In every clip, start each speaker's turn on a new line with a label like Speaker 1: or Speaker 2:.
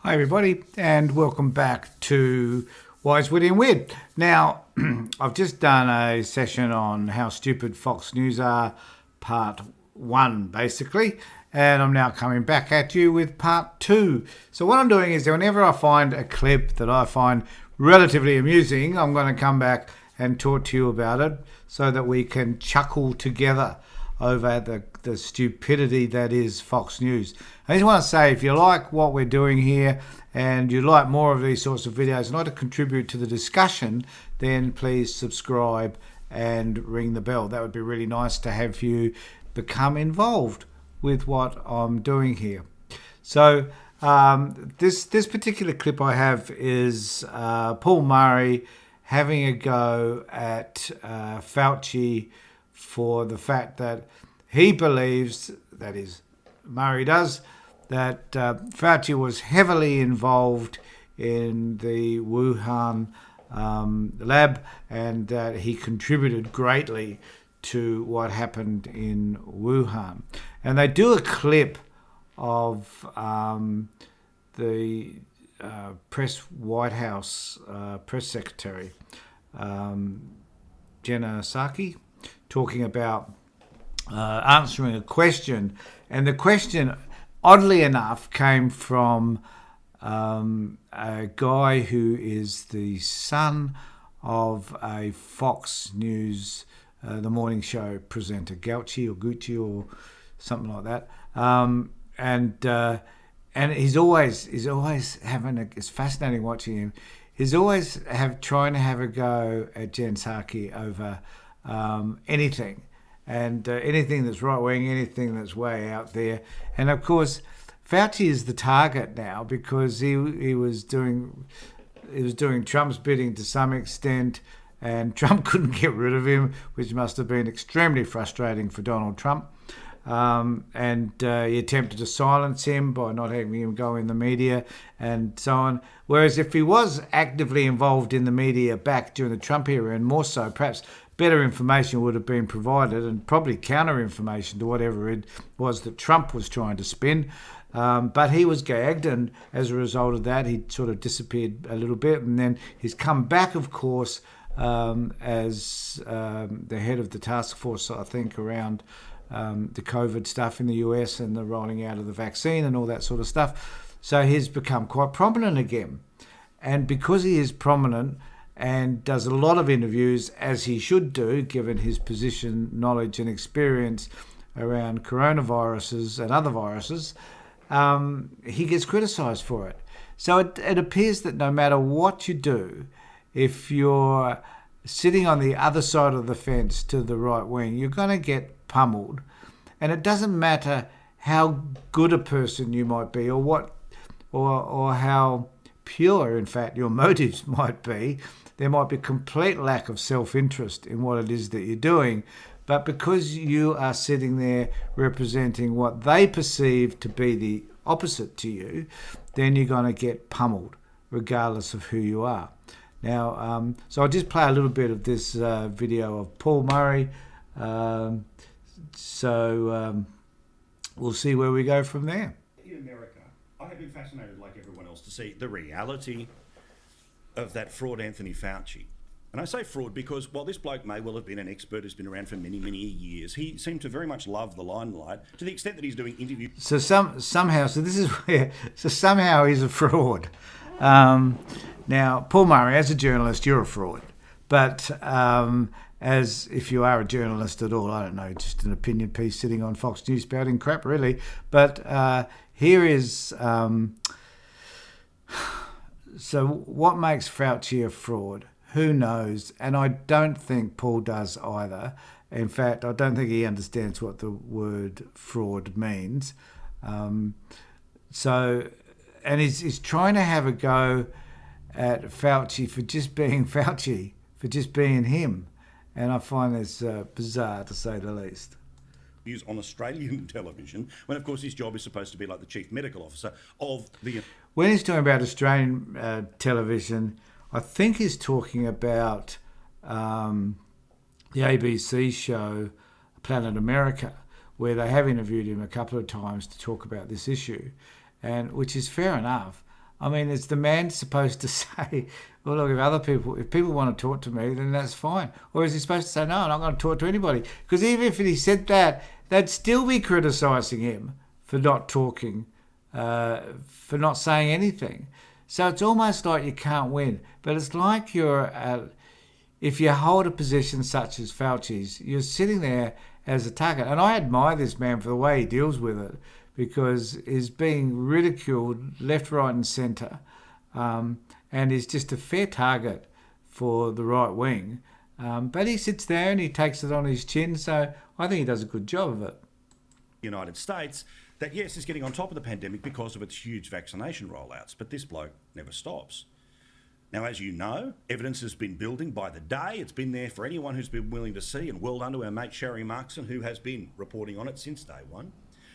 Speaker 1: Hi everybody, and welcome back to Wise, Witty and Weird. Now, I've just done a session on how stupid Fox News are, part 1 basically, and I'm now coming back at you with part 2. So what I'm doing is whenever I find a clip that I find relatively amusing, I'm going to come back and talk to you about it so that we can chuckle together over the stupidity that is Fox News. I just want to say, if you like what we're doing here and you like more of these sorts of videos and like to contribute to the discussion, then please subscribe and ring the bell. That would be really nice to have you become involved with what I'm doing here. So this particular clip I have is Paul Murray having a go at Fauci for the fact that he believes, that is, Murray does, that Fauci was heavily involved in the Wuhan lab and that he contributed greatly to what happened in Wuhan. And they do a clip of the White House press secretary, Jenna Psaki, talking about answering a question, and the question, oddly enough, came from a guy who is the son of a Fox News, the morning show presenter, Gucci or something like that, and he's always having it's fascinating watching him. He's always trying to have a go at Jen Psaki over anything. And anything that's right-wing, anything that's way out there. And, of course, Fauci is the target now because he was doing Trump's bidding to some extent, and Trump couldn't get rid of him, which must have been extremely frustrating for Donald Trump. And he attempted to silence him by not having him go in the media and so on. Whereas if he was actively involved in the media back during the Trump era, and more so, perhaps better information would have been provided, and probably counter information to whatever it was that Trump was trying to spin. But he was gagged, and as a result of that, he sort of disappeared a little bit. And then he's come back, of course, as the head of the task force, I think, around the COVID stuff in the US and the rolling out of the vaccine and all that sort of stuff. So he's become quite prominent again. And because he is prominent and does a lot of interviews, as he should do, given his position, knowledge and experience around coronaviruses and other viruses, he gets criticised for it. So it appears that no matter what you do, if you're sitting on the other side of the fence to the right wing, you're going to get pummeled. And it doesn't matter how good a person you might be or how pure, in fact, your motives might be. There might be a complete lack of self-interest in what it is that you're doing. But because you are sitting there representing what they perceive to be the opposite to you, then you're going to get pummeled, regardless of who you are. Now, so I'll just play a little bit of this video of Paul Murray. So we'll see where we go from there.
Speaker 2: In America, I have been fascinated, like everyone else, to see the reality of that fraud Anthony Fauci. And I say fraud because while this bloke may well have been an expert who's been around for many, many years, he seemed to very much love the limelight to the extent that he's doing interviews.
Speaker 1: So somehow he's a fraud. Now, Paul Murray, as a journalist, you're a fraud. But as if you are a journalist at all, I don't know, just an opinion piece sitting on Fox News spouting crap, really. But here is... So what makes Fauci a fraud? Who knows? And I don't think Paul does either. In fact, I don't think he understands what the word fraud means. And he's trying to have a go at Fauci for just being Fauci, for just being him. And I find this bizarre, to say the least.
Speaker 2: News on Australian television, when of course his job is supposed to be like the chief medical officer of the...
Speaker 1: When he's talking about Australian television, I think he's talking about the ABC show Planet America, where they have interviewed him a couple of times to talk about this issue, and which is fair enough. I mean, is the man supposed to say, well, look, if people want to talk to me, then that's fine? Or is he supposed to say, no, I'm not going to talk to anybody? Because even if he said that, they'd still be criticising him for not talking, for not saying anything. So it's almost like you can't win. But it's like if you hold a position such as Fauci's, you're sitting there as a target. And I admire this man for the way he deals with it, because he's being ridiculed left, right and centre, and is just a fair target for the right wing. But he sits there and he takes it on his chin, so I think he does a good job of it.
Speaker 2: United States, that yes, is getting on top of the pandemic because of its huge vaccination rollouts, but this bloke never stops. Now, as you know, evidence has been building by the day. It's been there for anyone who's been willing to see, and well done to our mate Sherry Markson, who has been reporting on it since day one,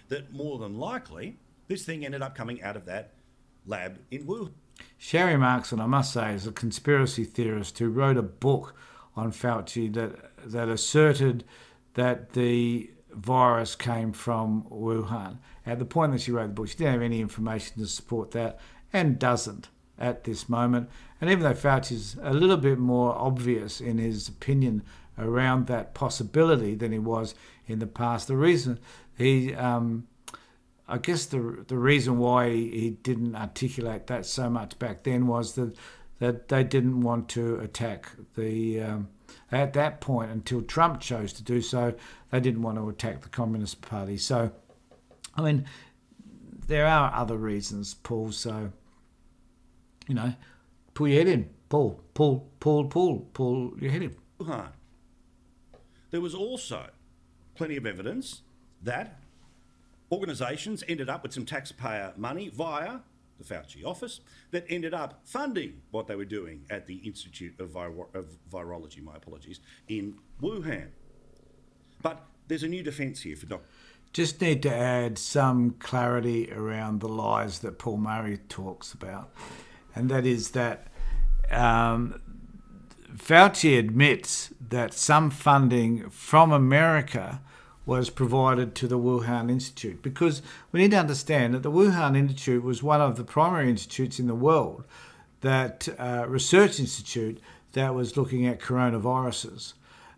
Speaker 2: that more than likely this thing ended up coming out of that lab in Wuhan.
Speaker 1: Sherry Markson, I must say, is a conspiracy theorist who wrote a book on Fauci that asserted that the virus came from Wuhan. At the point that she wrote the book, she didn't have any information to support that, and doesn't at this moment. And even though Fauci's a little bit more obvious in his opinion around that possibility than he was in the past, the reason I guess the reason why he didn't articulate that so much back then was that they didn't want to attack at that point, until Trump chose to do so, they didn't want to attack the Communist Party. So, I mean, there are other reasons, Paul, so, pull your head in. Pull your head in.
Speaker 2: Wuhan. There was also plenty of evidence that organisations ended up with some taxpayer money via the Fauci office that ended up funding what they were doing at the Institute of Virology, in Wuhan. But there's a new defence here for Dr.
Speaker 1: Just need to add some clarity around the lies that Paul Murray talks about. And that is that Fauci admits that some funding from America was provided to the Wuhan Institute, because we need to understand that the Wuhan Institute was one of the primary institutes in the world, that research institute that was looking at coronaviruses.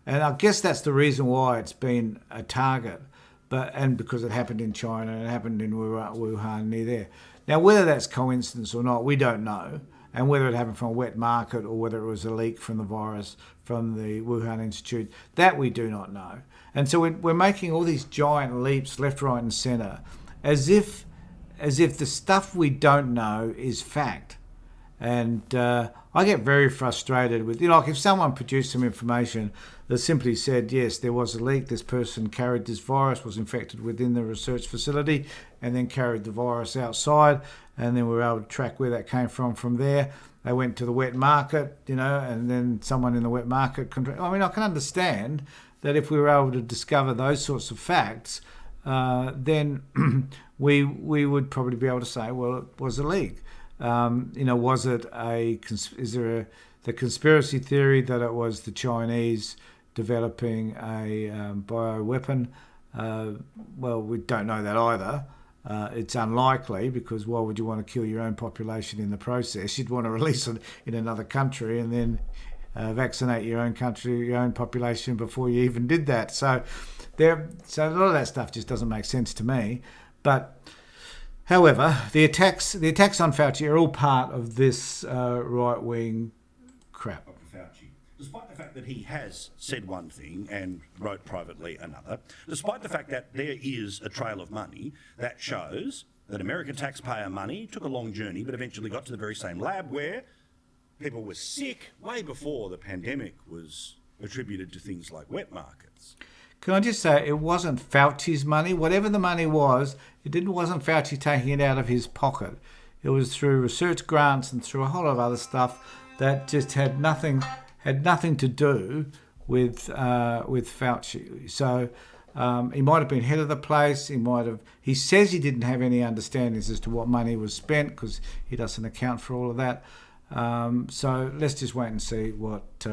Speaker 1: And I guess that's the reason why it's been a target, and because it happened in China and it happened in Wuhan near there. Now, whether that's coincidence or not, we don't know. And whether it happened from a wet market or whether it was a leak from the virus from the Wuhan Institute, that we do not know. And so we're making all these giant leaps left, right and centre as if the stuff we don't know is fact. And I get very frustrated with, like if someone produced some information that simply said, yes, there was a leak, this person carried this virus, was infected within the research facility, and then carried the virus outside, and then we were able to track where that came from there. They went to the wet market, and then someone in the wet market. I can understand that if we were able to discover those sorts of facts, then we would probably be able to say, well, it was a leak. Was it the conspiracy theory that it was the Chinese developing a bioweapon? Well, we don't know that either. It's unlikely, because why would you want to kill your own population in the process? You'd want to release it in another country and then vaccinate your own country, your own population before you even did that. So a lot of that stuff just doesn't make sense to me. But however, the attacks on Fauci are all part of this right-wing crap.
Speaker 2: Fauci, despite the fact that he has said one thing and wrote privately another, despite the fact that there is a trail of money that shows that American taxpayer money took a long journey but eventually got to the very same lab where people were sick way before the pandemic was attributed to things like wet markets.
Speaker 1: Can I just say, it wasn't Fauci's money. Whatever the money was, wasn't Fauci taking it out of his pocket. It was through research grants and through a whole lot of other stuff that just had nothing to do with Fauci. So he might have been head of the place. He says he didn't have any understandings as to what money was spent, because he doesn't account for all of that. So let's just wait and see what.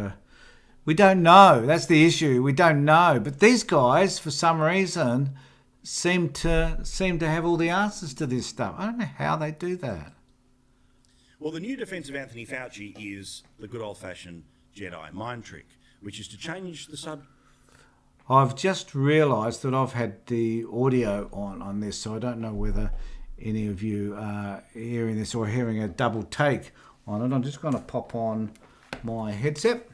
Speaker 1: We don't know. That's the issue. We don't know. But these guys, for some reason, seem to have all the answers to this stuff. I don't know how they do that.
Speaker 2: Well, the new defence of Anthony Fauci is the good old-fashioned Jedi mind trick, which is to change the
Speaker 1: I've just realised that I've had the audio on this, so I don't know whether any of you are hearing this or hearing a double take on it. I'm just going to pop on my headset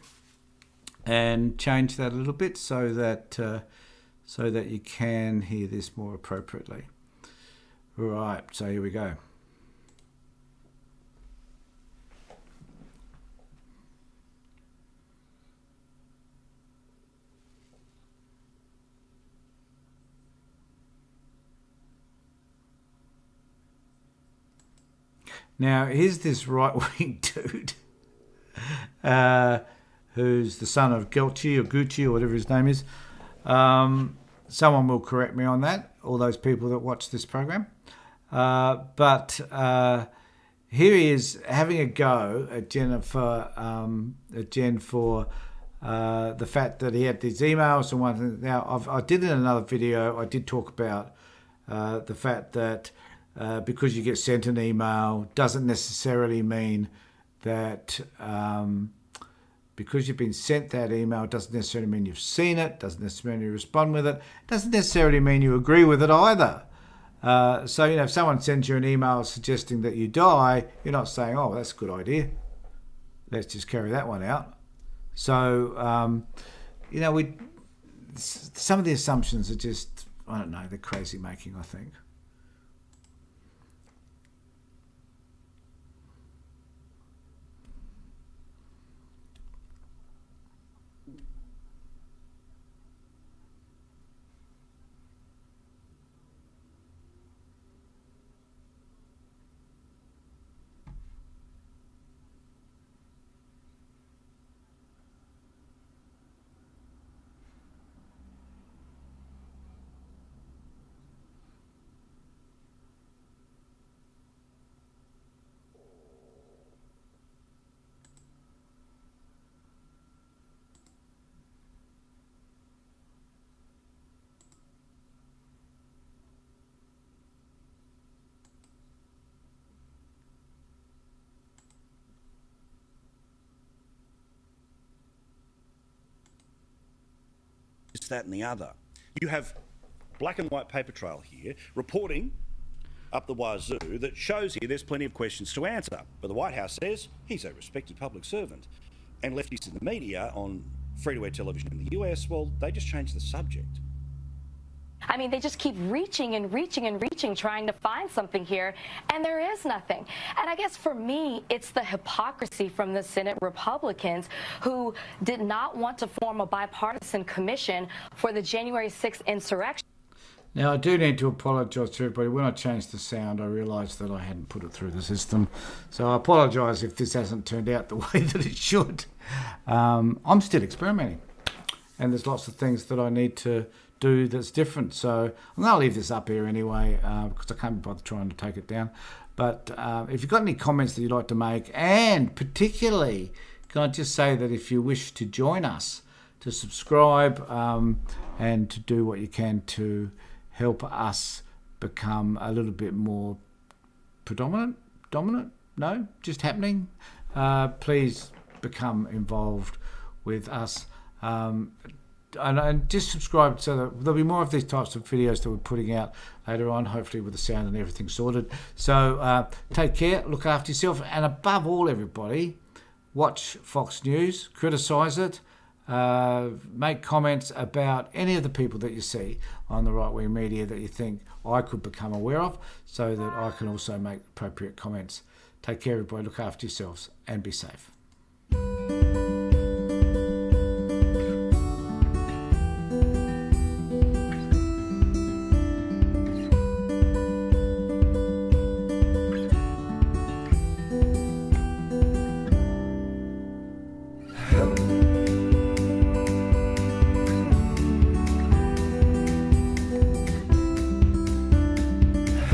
Speaker 1: and change that a little bit so that you can hear this more appropriately. Right, so here we go. Now, here's this right-wing dude who's the son of Gucci or whatever his name is. Someone will correct me on that, all those people that watch this program. But here he is having a go at Jen for the fact that he had these emails and one thing. Now, I did in another video, I did talk about the fact that because you get sent an email doesn't necessarily mean that because you've been sent that email doesn't necessarily mean you've seen it, doesn't necessarily mean you respond with it, doesn't necessarily mean you agree with it either. So, if someone sends you an email suggesting that you die, you're not saying, oh, that's a good idea. Let's just carry that one out. So, some of the assumptions are just, I don't know, they're crazy making, I think.
Speaker 2: that and the other. You have black and white paper trail here reporting up the wazoo that shows here there's plenty of questions to answer. But the White House says he's a respected public servant. And lefties in the media on free-to-air television in the US, well, they just changed the subject.
Speaker 3: I mean, they just keep reaching and reaching and reaching, trying to find something here, and there is nothing. And I guess for me, it's the hypocrisy from the Senate Republicans who did not want to form a bipartisan commission for the January 6th insurrection.
Speaker 1: Now, I do need to apologise to everybody. When I changed the sound, I realised that I hadn't put it through the system. So I apologise if this hasn't turned out the way that it should. I'm still experimenting, and there's lots of things that I need to do that's different. So I'm going to leave this up here anyway because I can't be bothered trying to take it down. But if you've got any comments that you'd like to make, and particularly, can I just say that if you wish to join us, to subscribe and to do what you can to help us become a little bit more dominant, no, just happening, please become involved with us. And just subscribe so that there'll be more of these types of videos that we're putting out later on, hopefully with the sound and everything sorted. So take care, look after yourself, and above all, everybody, watch Fox News, criticise it, make comments about any of the people that you see on the right-wing media that you think I could become aware of, so that I can also make appropriate comments. Take care, everybody, look after yourselves, and be safe.